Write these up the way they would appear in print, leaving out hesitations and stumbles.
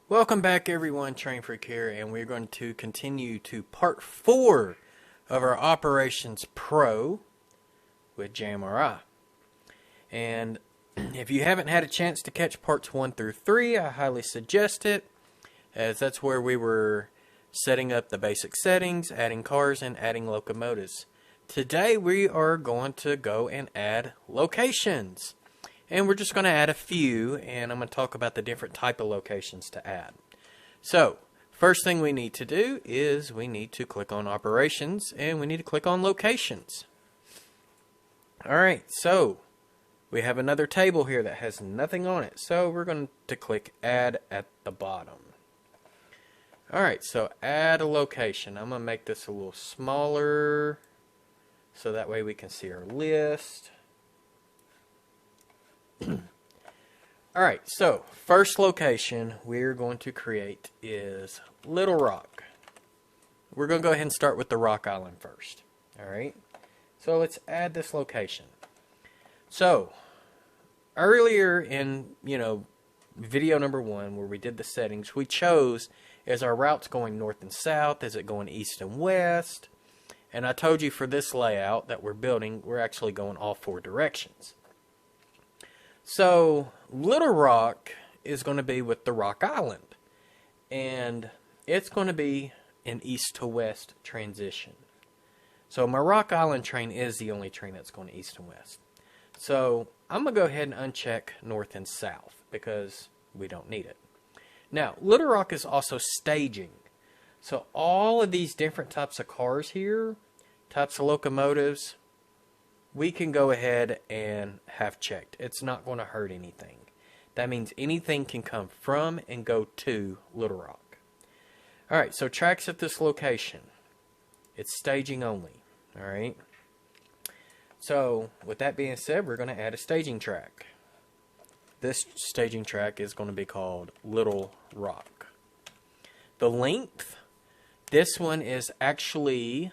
Welcome back everyone, Train Freak here, and we're going to continue to part 4 of our Operations Pro with JMRI. And if you haven't had a chance to catch parts 1 through 3, I highly suggest it, as that's where we were setting up the basic settings, adding cars, and adding locomotives. Today we are going to go and add locations. And we're just going to add a few, and I'm going to talk about the different type of locations to add. So, first thing we need to do is we need to click on Operations, and we need to click on Locations. Alright, so we have another table here that has nothing on it, so we're going to click Add at the bottom. Alright, so add a location. I'm going to make this a little smaller, so that way we can see our list. Alright, so first location we're going to create is Little Rock. We're going to go ahead and start with the Rock Island first. Alright, so let's add this location. So, earlier in, video number 1 where we did the settings, we chose, is our routes going north and south, is it going east and west? And I told you for this layout that we're building, we're actually going all 4 directions. So, Little Rock is going to be with the Rock Island, and it's going to be an east to west transition. So, my Rock Island train is the only train that's going east and west. So, I'm going to go ahead and uncheck north and south, because we don't need it. Now, Little Rock is also staging. So, all of these different types of cars here, types of locomotives, we can go ahead and have checked. It's not going to hurt anything. That means anything can come from and go to Little Rock. Alright, so tracks at this location. It's staging only. Alright. So, with that being said, we're going to add a staging track. This staging track is going to be called Little Rock. The length, this one is actually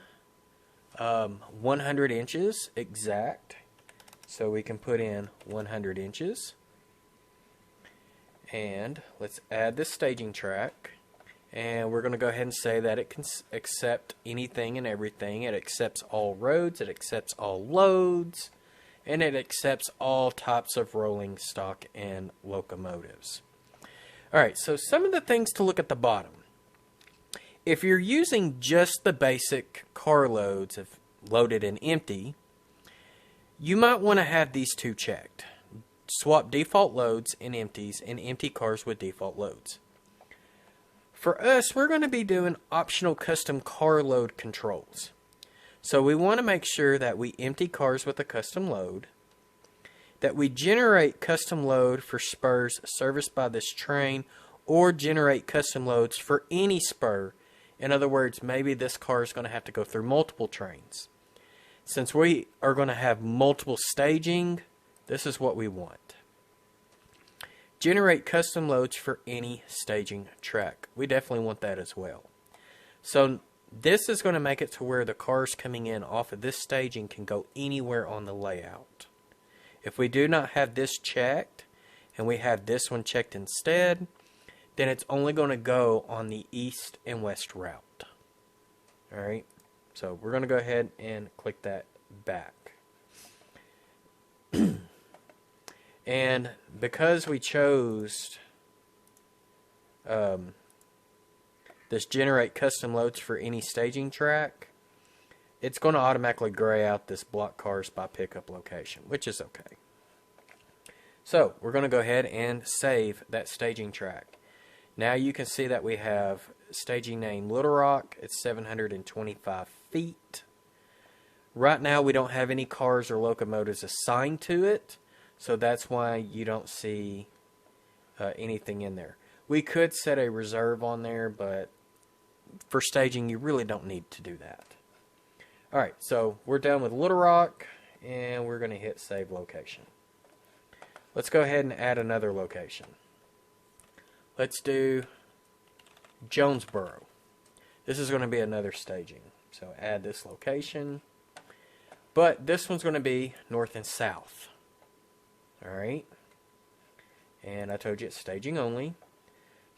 100 inches exact, so we can put in 100 inches, and let's add the staging track, and we're going to go ahead and say that it can accept anything and everything. It accepts all roads, it accepts all loads, and it accepts all types of rolling stock and locomotives. Alright, so some of the things to look at the bottom. If you're using just the basic car loads of loaded and empty, you might want to have these two checked. Swap default loads and empties and empty cars with default loads. For us, we're going to be doing optional custom car load controls. So we want to make sure that we empty cars with a custom load, that we generate custom load for spurs serviced by this train, or generate custom loads for any spur. In other words, maybe this car is going to have to go through multiple trains. Since we are going to have multiple staging, this is what we want. Generate custom loads for any staging track. We definitely want that as well. So this is going to make it to where the cars coming in off of this staging can go anywhere on the layout. If we do not have this checked, and we have this one checked instead, then it's only going to go on the east and west route. Alright, so we're going to go ahead and click that back. And because we chose this generate custom loads for any staging track, it's going to automatically gray out this block cars by pickup location, which is okay. So we're going to go ahead and save that staging track. Now you can see that we have staging name Little Rock. It's 725 feet. Right now we don't have any cars or locomotives assigned to it, so that's why you don't see anything in there. We could set a reserve on there, but for staging you really don't need to do that. Alright, so we're done with Little Rock, and we're going to hit save location. Let's go ahead and add another location. Let's do Jonesboro. This is going to be another staging. So add this location. But this one's going to be north and south. Alright. And I told you it's staging only.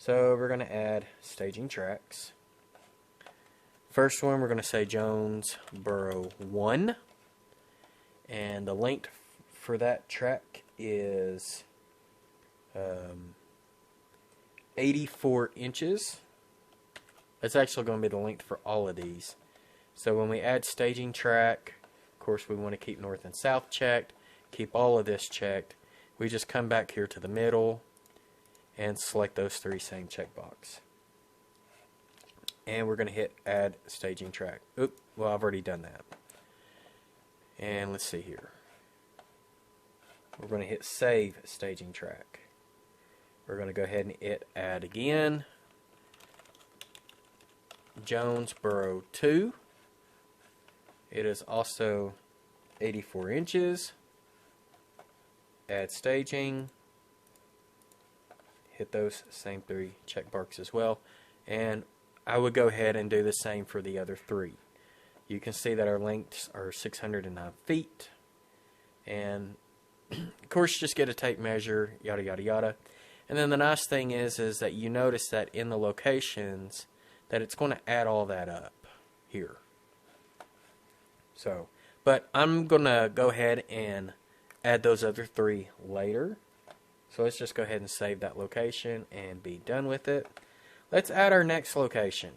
So we're going to add staging tracks. First one, we're going to say Jonesboro 1. And the length for that track is 84 inches. That's actually going to be the length for all of these. So when we add staging track, of course we want to keep north and south checked, keep all of this checked. We just come back here to the middle and select those three same checkbox. And we're going to hit add staging track. Oop, well, I've already done that. And let's see here. We're going to hit save staging track. We're going to go ahead and hit add again. Jonesboro 2. It is also 84 inches. Add staging. Hit those same three check marks as well. And I would go ahead and do the same for the other three. You can see that our lengths are 609 feet. And of course, just get a tape measure, yada yada yada. And then the nice thing is that you notice that in the locations that it's going to add all that up here. So, but I'm going to go ahead and add those other three later. So let's just go ahead and save that location and be done with it. Let's add our next location.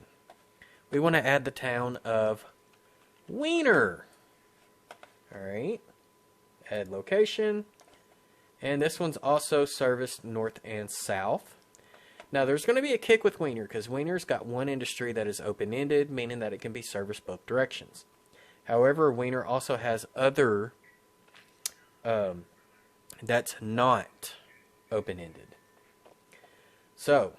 We want to add the town of Wiener. Alright. Add location. And this one's also serviced north and south. Now there's going to be a kick with Wiener because Wiener's got one industry that is open-ended, meaning that it can be serviced both directions. However, Wiener also has other that's not open-ended. So,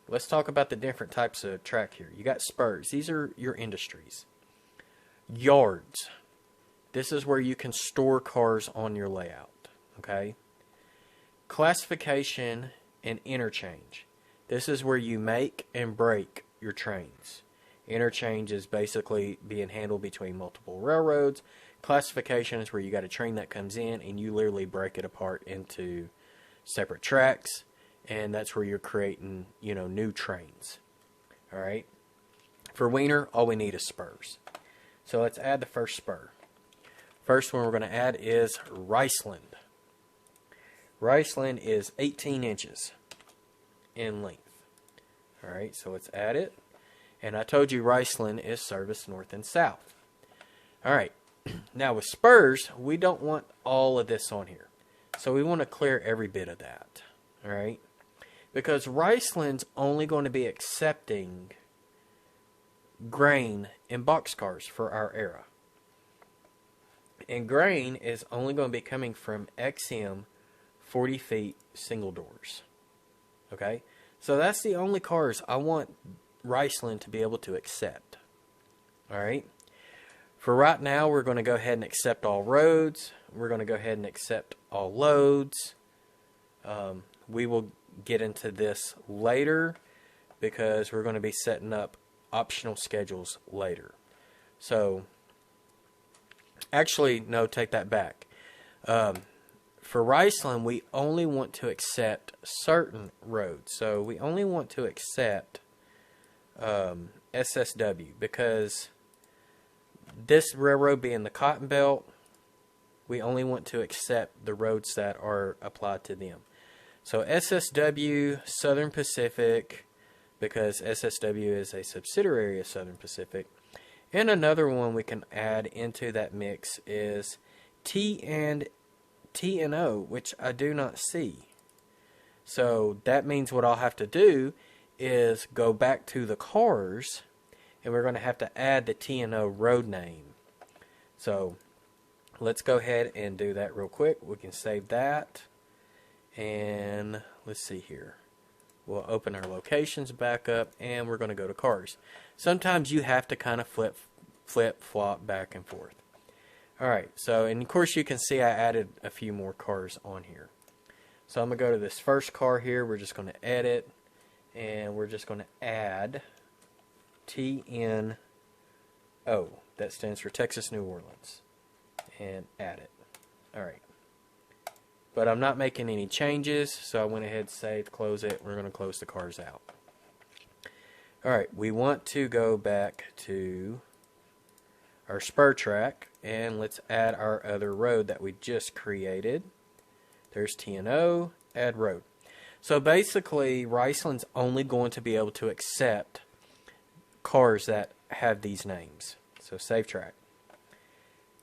let's talk about the different types of track here. You got spurs. These are your industries. Yards. This is where you can store cars on your layout. Okay? Classification and interchange. This is where you make and break your trains. Interchange is basically being handled between multiple railroads. Classification is where you got a train that comes in and you literally break it apart into separate tracks. And that's where you're creating, new trains. Alright? For Wiener, all we need is spurs. So let's add the first spur. First one we're going to add is Riceland. Riceland is 18 inches in length. Alright, so let's add it. And I told you Riceland is serviced north and south. Alright, now with spurs, we don't want all of this on here. So we want to clear every bit of that. Alright? Because Riceland's only going to be accepting grain in boxcars for our era. And grain is only going to be coming from XM 40 feet single doors. Okay? So that's the only cars I want Riceland to be able to accept. Alright? For right now, we're going to go ahead and accept all roads. We're going to go ahead and accept all loads. We will get into this later because we're going to be setting up optional schedules later. So, actually, no, take that back. For Riceland, we only want to accept certain roads. So, we only want to accept SSW because this railroad being the Cotton Belt, we only want to accept the roads that are applied to them. So SSW, Southern Pacific, because SSW is a subsidiary of Southern Pacific. And another one we can add into that mix is T&O, which I do not see. So that means what I'll have to do is go back to the cars, and we're going to have to add the T&O road name. So let's go ahead and do that real quick. We can save that. And let's see here. We'll open our locations back up, and we're going to go to cars. Sometimes you have to kind of flip-flop back and forth. Alright, so, and of course you can see I added a few more cars on here. So I'm going to go to this first car here. We're just going to edit, and we're just going to add TNO. That stands for Texas New Orleans. And add it. Alright. But I'm not making any changes, so I went ahead, saved, close it. We're going to close the cars out. Alright, we want to go back to our spur track, and let's add our other road that we just created. There's T&O, add road. So basically, Riceland's only going to be able to accept cars that have these names. So save track.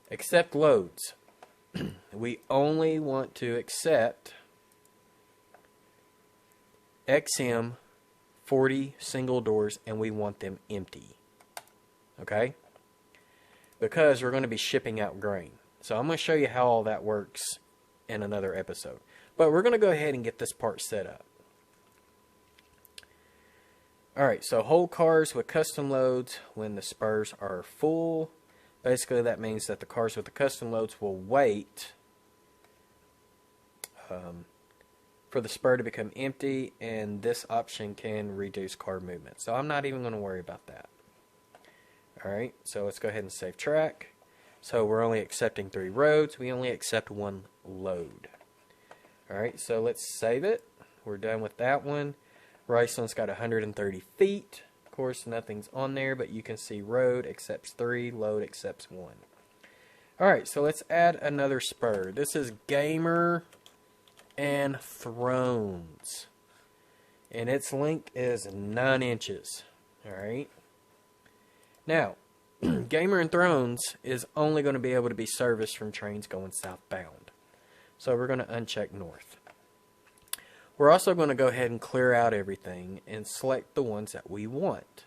Accept loads. We only want to accept XM 40 single doors, and we want them empty. Okay? Because we're going to be shipping out grain. So I'm going to show you how all that works in another episode. But we're going to go ahead and get this part set up. Alright, so hold cars with custom loads when the spurs are full. Basically, that means that the cars with the custom loads will wait for the spur to become empty, and this option can reduce car movement. So I'm not even going to worry about that. Alright, so let's go ahead and save track. So we're only accepting 3 roads. We only accept 1 load. Alright, so let's save it. We're done with that one. Riceland's got 130 feet. Of course, nothing's on there, but you can see road accepts 3, load accepts 1. Alright, so let's add another spur. This is Gamer and Thrones. And its length is 9 inches. Alright. Now, Gamer and Thrones is only going to be able to be serviced from trains going southbound. So we're going to uncheck north. We're also going to go ahead and clear out everything and select the ones that we want.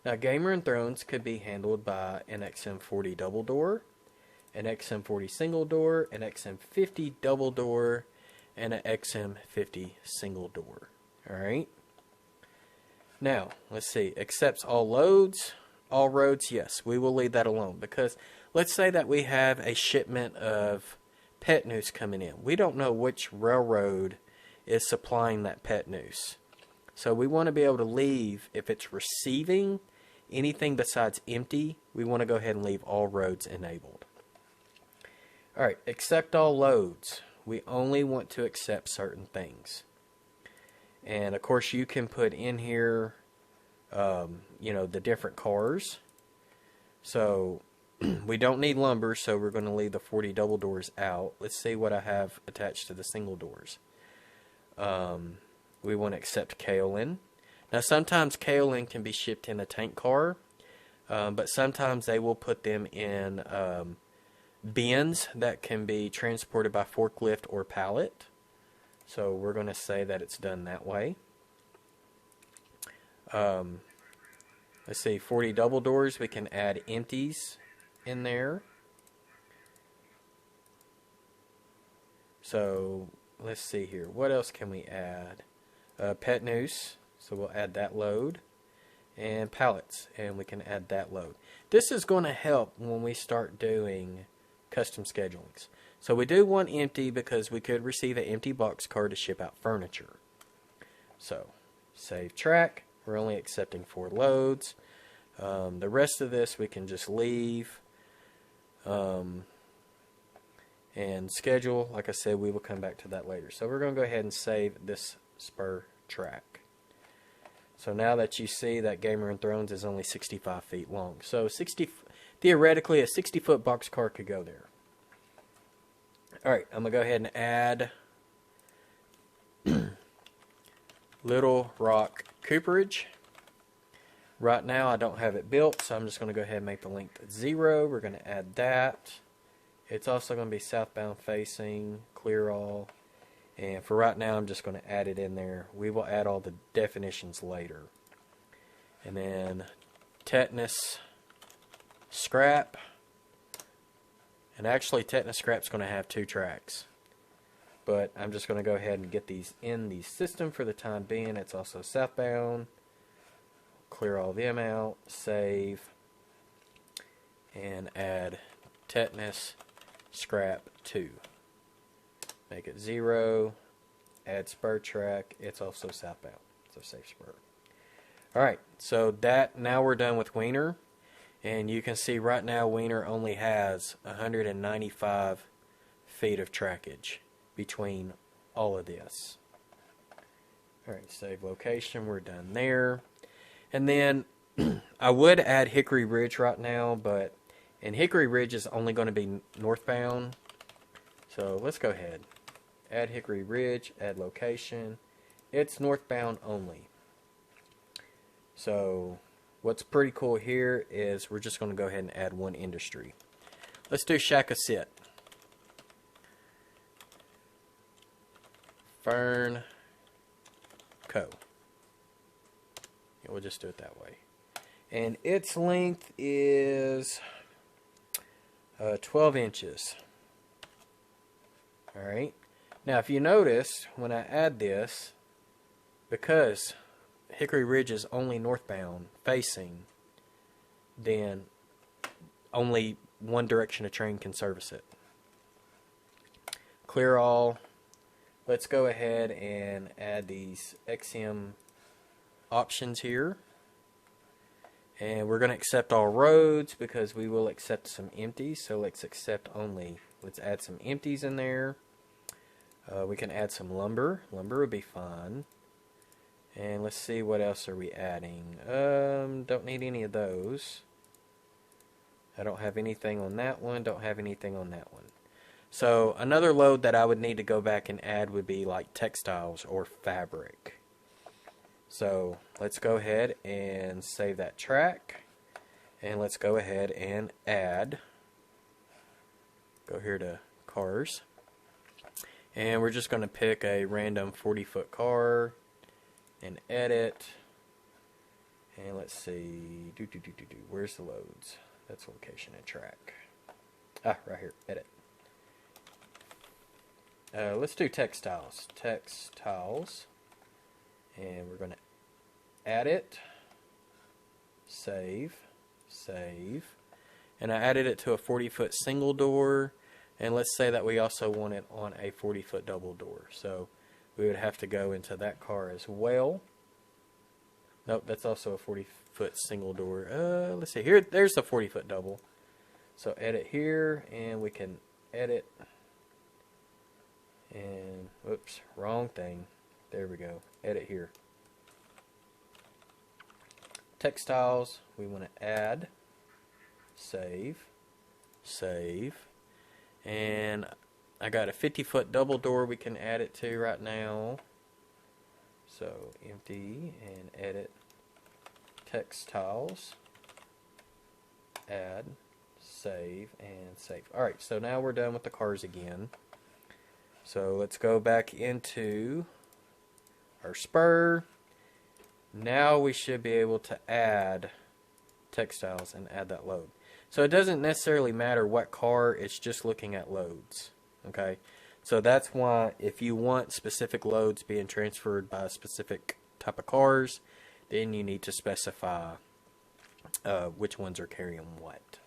Now, Gamer and Thrones could be handled by an XM40 double door, an XM40 single door, an XM50 double door, and an XM50 single door. Alright. Now, let's see. Accepts all loads, all roads. Yes, we will leave that alone, because let's say that we have a shipment of pet noose coming in. We don't know which railroad is supplying that pet noose. So we want to be able to leave, if it's receiving anything besides empty, we want to go ahead and leave all roads enabled. Alright, accept all loads. We only want to accept certain things. And of course you can put in here, you know, the different cars. So we don't need lumber, so we're going to leave the 40 double doors out. Let's see what I have attached to the single doors. We want to accept kaolin. Now sometimes kaolin can be shipped in a tank car, but sometimes they will put them in bins that can be transported by forklift or pallet. So we're going to say that it's done that way. Let's see, 40 double doors, we can add empties in there. So let's see here. What else can we add? Pet noose. So we'll add that load. And pallets. And we can add that load. This is going to help when we start doing custom schedulings. So we do want empty because we could receive an empty box car to ship out furniture. So save track. We're only accepting 4 loads. The rest of this we can just leave. And schedule, like I said, we will come back to that later. So we're going to go ahead and save this spur track. So now that you see that Gamer and Thrones is only 65 feet long. So theoretically a 60-foot box car could go there. Alright, I'm going to go ahead and add Little Rock Cooperage. Right now I don't have it built, so I'm just going to go ahead and make the length 0. We're going to add that. It's also going to be southbound facing, clear all. And for right now, I'm just going to add it in there. We will add all the definitions later. And then tetanus scrap. And actually, tetanus scrap's going to have 2 tracks. But I'm just going to go ahead and get these in the system for the time being. It's also southbound. Clear all them out. Save. And add tetanus scrap 2. Make it 0. Add spur track. It's also southbound. So save spur. Alright, so now we're done with Wiener. And you can see right now Wiener only has 195 feet of trackage. between all of this. Alright, save location, we're done there. And then I would add Hickory Ridge right now, and Hickory Ridge is only going to be northbound. So let's go ahead. Add Hickory Ridge, add location. It's northbound only. So what's pretty cool here is we're just going to go ahead and add one industry. Let's do Shakasit. Fern Co. Yeah, we'll just do it that way. And its length is 12 inches. Alright. Now if you notice, when I add this, because Hickory Ridge is only northbound facing, then only one direction of train can service it. Clear all. Let's go ahead and add these XM options here. And we're going to accept all roads because we will accept some empties. So let's accept only. Let's add some empties in there. We can add some lumber. Lumber would be fine. And let's see, what else are we adding? Don't need any of those. I don't have anything on that one. Don't have anything on that one. So another load that I would need to go back and add would be like textiles or fabric. So let's go ahead and save that track. And let's go ahead and add. Go here to cars. And we're just going to pick a random 40-foot car and edit. And let's see. Where's the loads? That's location and track. Ah, right here. Edit. Let's do textiles. Textiles. And we're going to add it. Save. Save. And I added it to a 40-foot single door. And let's say that we also want it on a 40-foot double door. So we would have to go into that car as well. Nope, that's also a 40-foot single door. Let's see. Here, there's the 40-foot double. So edit here, and we can edit. And, whoops, wrong thing. There we go. Edit here. Textiles, we want to add. Save. Save. And I got a 50-foot double door we can add it to right now. So empty and edit textiles. Add, save, and save. Alright, so now we're done with the cars again. So let's go back into our spur. Now we should be able to add textiles and add that load. So it doesn't necessarily matter what car, it's just looking at loads. Okay, so that's why if you want specific loads being transferred by a specific type of cars, then you need to specify which ones are carrying what.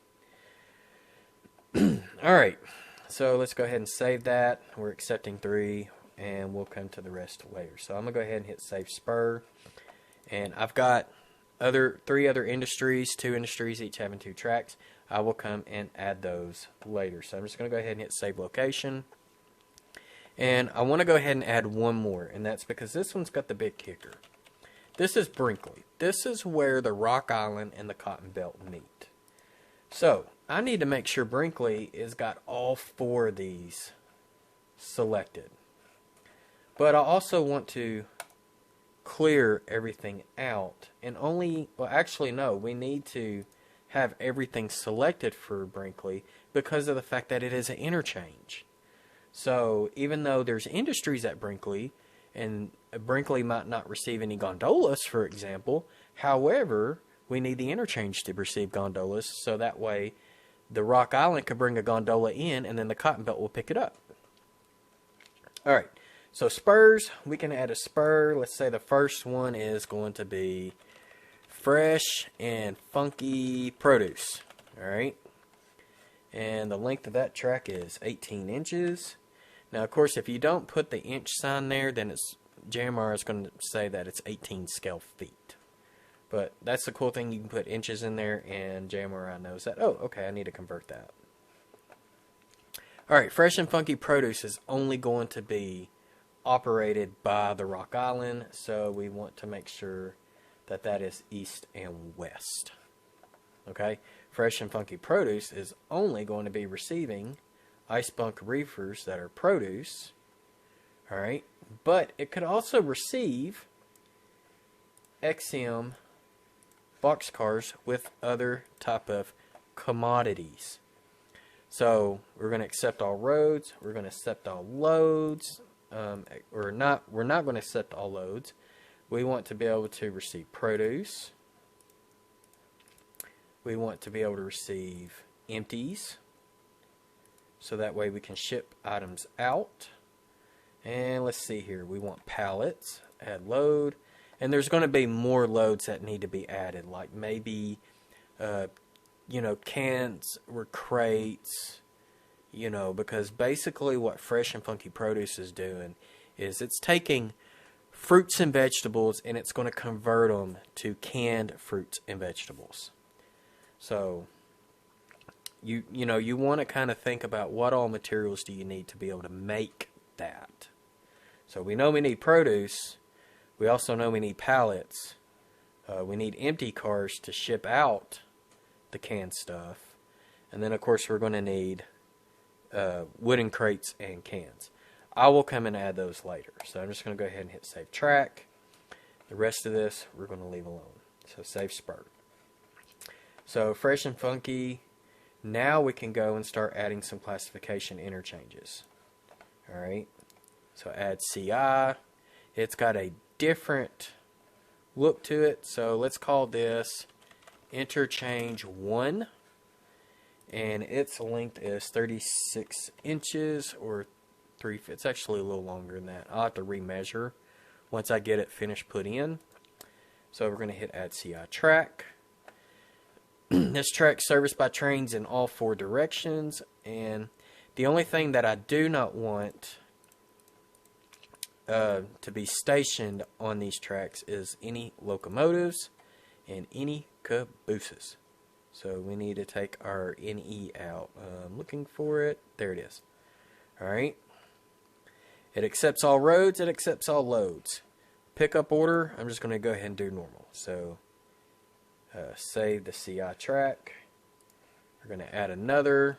Alright, so let's go ahead and save that. We're accepting 3, and we'll come to the rest later. So I'm going to go ahead and hit Save Spur. And I've got 3 other industries, 2 industries, each having 2 tracks. I will come and add those later. So I'm just going to go ahead and hit Save Location. And I want to go ahead and add one more, and that's because this one's got the big kicker. This is Brinkley. This is where the Rock Island and the Cotton Belt meet. So I need to make sure Brinkley has got all 4 of these selected. But I also want to clear everything out, and actually no, we need to have everything selected for Brinkley because of the fact that it is an interchange. So even though there's industries at Brinkley, and Brinkley might not receive any gondolas, for example, however, we need the interchange to receive gondolas, so that way the Rock Island could bring a gondola in, and then the Cotton Belt will pick it up. Alright, so spurs, we can add a spur. Let's say the first one is going to be fresh and funky produce. Alright, and the length of that track is 18 inches. Now, of course, if you don't put the inch sign there, then JMRI is going to say that it's 18 scale feet. But that's the cool thing, you can put inches in there, and JMRI knows that. Oh, okay, I need to convert that. Alright, Fresh and Funky Produce is only going to be operated by the Rock Island, so we want to make sure that that is east and west. Okay, Fresh and Funky Produce is only going to be receiving ice bunk reefers that are produce. Alright, but it could also receive XM boxcars with other type of commodities. So we're going to accept all roads, we're going to accept all loads, we're not going to accept all loads. We want to be able to receive produce. We want to be able to receive empties, so that way we can ship items out. And let's see here, we want pallets, add load, and there's going to be more loads that need to be added, like maybe you know, cans or crates, you know, because basically what Fresh and Funky Produce is doing is it's taking fruits and vegetables and it's going to convert them to canned fruits and vegetables. So you know, you want to kind of think about what all materials do you need to be able to make that. So we know we need produce. We also know we need pallets. We need empty cars to ship out the canned stuff. And then of course we're going to need wooden crates and cans. I will come and add those later. So I'm just going to go ahead and hit save track. The rest of this we're going to leave alone. So save spur. So Fresh and Funky, now we can go and start adding some classification interchanges. Alright, so add CI. It's got a different look to it, so let's call this interchange 1, and its length is 36 inches or 3 feet. It's actually a little longer than that. I'll have to remeasure once I get it finished put in. So we're going to hit add CI track. This track is serviced by trains in all 4 directions, and the only thing that I do not want to be stationed on these tracks is any locomotives and any cabooses. So we need to take our NE out. I'm looking for it. There it is. Alright. It accepts all roads. It accepts all loads. Pickup order, I'm just going to go ahead and do normal. So save the CI track. We're going to add another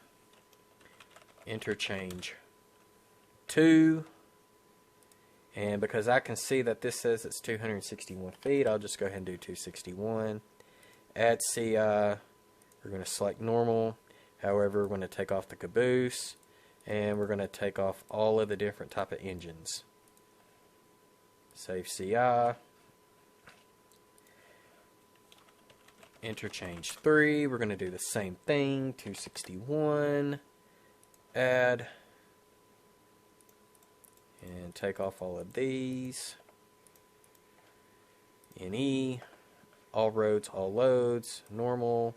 interchange 2. And because I can see that this says it's 261 feet, I'll just go ahead and do 261. Add CI. We're going to select normal. However, we're going to take off the caboose. And we're going to take off all of the different type of engines. Save CI. Interchange 3. We're going to do the same thing. 261. Add. And take off all of these. NE. All roads, all loads. Normal.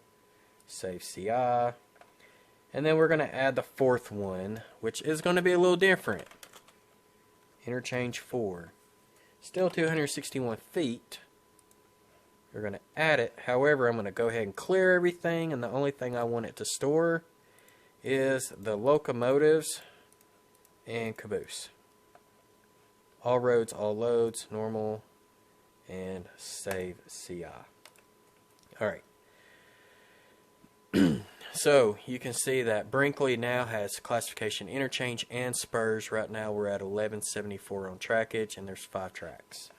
Save CI. And then we're going to add the 4th one, which is going to be a little different. Interchange 4. Still 261 feet. We're going to add it. However, I'm going to go ahead and clear everything, and the only thing I want it to store is the locomotives and caboose. All roads, all loads, normal, and save CI. Alright. So you can see that Brinkley now has classification interchange and spurs. Right now we're at 1174 on trackage, and there's 5 tracks.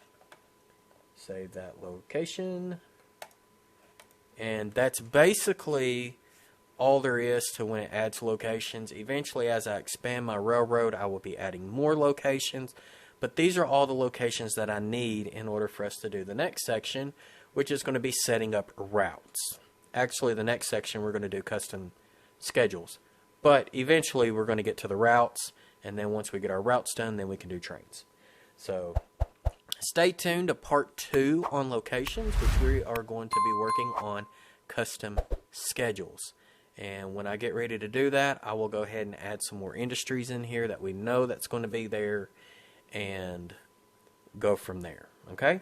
Save that location. And that's basically all there is to when it adds locations. Eventually, as I expand my railroad, I will be adding more locations. But these are all the locations that I need in order for us to do the next section, which is going to be setting up routes. Actually, the next section we're going to do custom schedules. But eventually we're going to get to the routes, and then once we get our routes done, then we can do trains. So stay tuned to part 2 on locations, which we are going to be working on custom schedules. And when I get ready to do that, I will go ahead and add some more industries in here that we know that's going to be there, and go from there. Okay?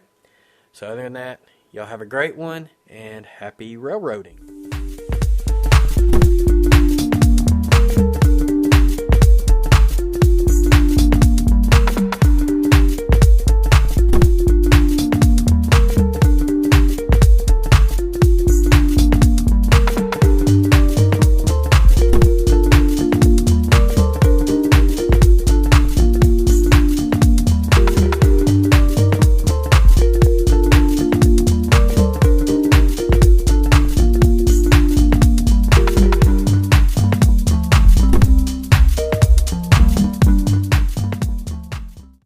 So other than that, y'all have a great one, and happy railroading.